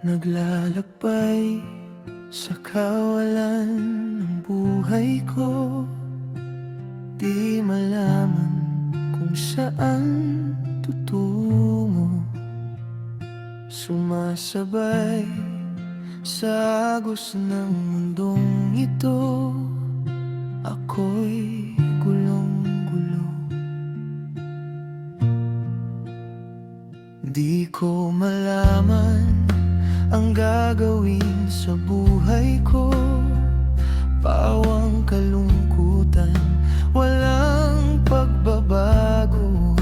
Naglalakbay sa kawalan ng buhay ko, di malaman kung saan tutungo. Sumasabay sa agos ng mundong ito, ako'y gulong-gulo. Di ko malaman ang gagawin sa buhay ko, pawang kalungkutan, walang pagbabago.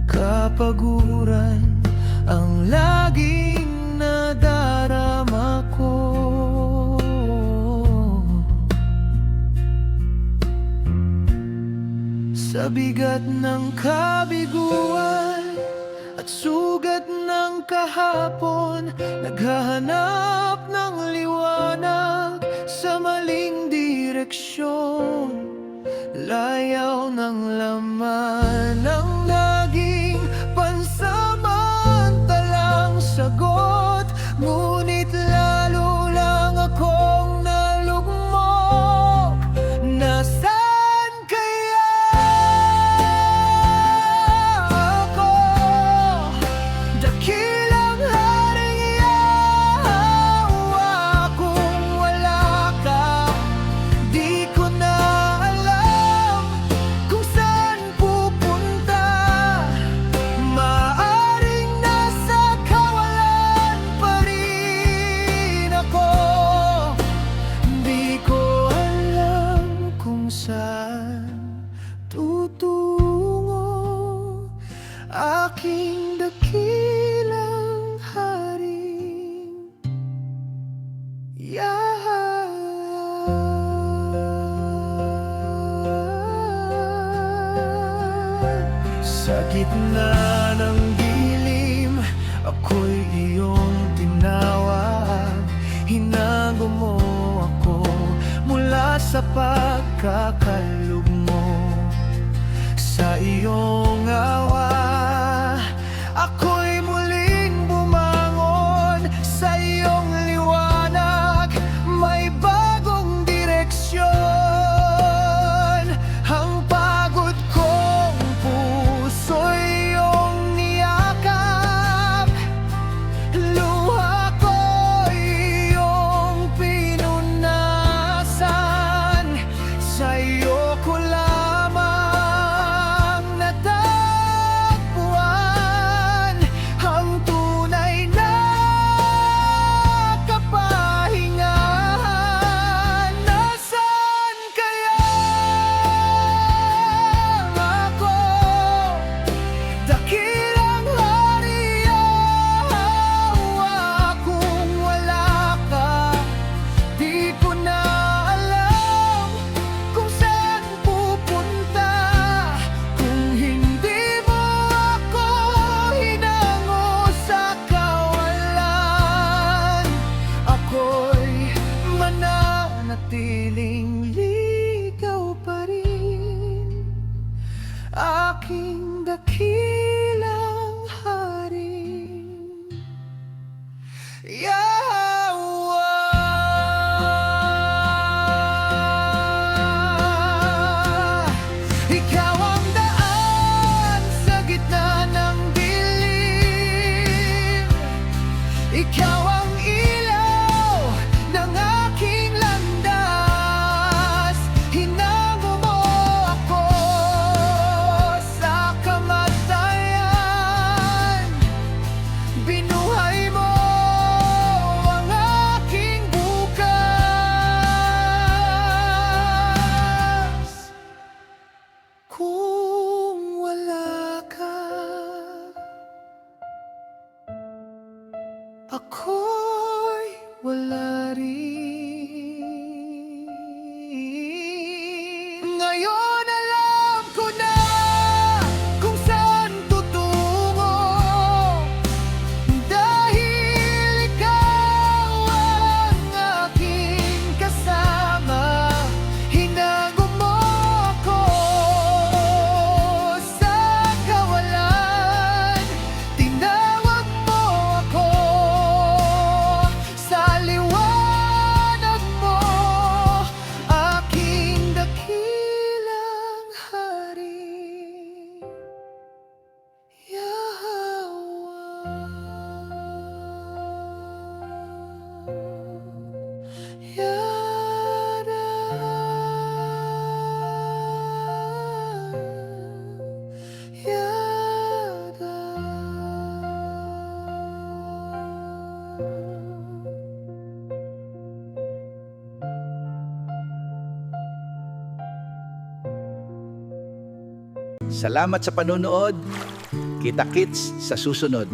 Kapaguran ang laging nadarama ko. Sa bigat ng kabiguan at sugat ng kahapon, naghahanap ng liwanag sa maling direksyon. Layaw ng laman ang naging pansamantalang sagot, ngunit lalo lang akong nalugmok. Nasaan kaya ako? Dakilang haring yawa kung wala ka. Di ko na alam kung saan pupunta. Maaring nasa kawalan pa rin ako. Di ko alam kung saan tutungo. Aking dakilang haring sa gitna ng dilim, ako'y iyong tinawag. Hinago mo ako mula sa pagkakalugmo. Sa iyong awa, ako'y muling bumangon. Sa iyong liwanag, may bagong direksyon. Ang pagod kong puso'y iyong niyakap. Luha ko'y iyong pinunasan. Sa iyo ko lamang natagpuan ang tunay na kapahingahan. Nasaan kaya ako? Dakilang hari, yawa kung wala ka. Di ko na alam kung saan pupunta. Kung hindi mo ako hinango sa kawalan, ako'y mananatiling ligaw pa rin. Aking dakilang haring yawa. Ikaw ang daan sa gitna ng dilim. Ikaw ang ilaw ng aking landas. Hinango mo ako sa kamatayan. Binuhay mo ang aking bukas. Kung wala ka, ako'y wala rin. Ngayon alam ko na kung saan tutungo, dahil ikaw ang Salamat sa panonood. Kita-kits sa susunod.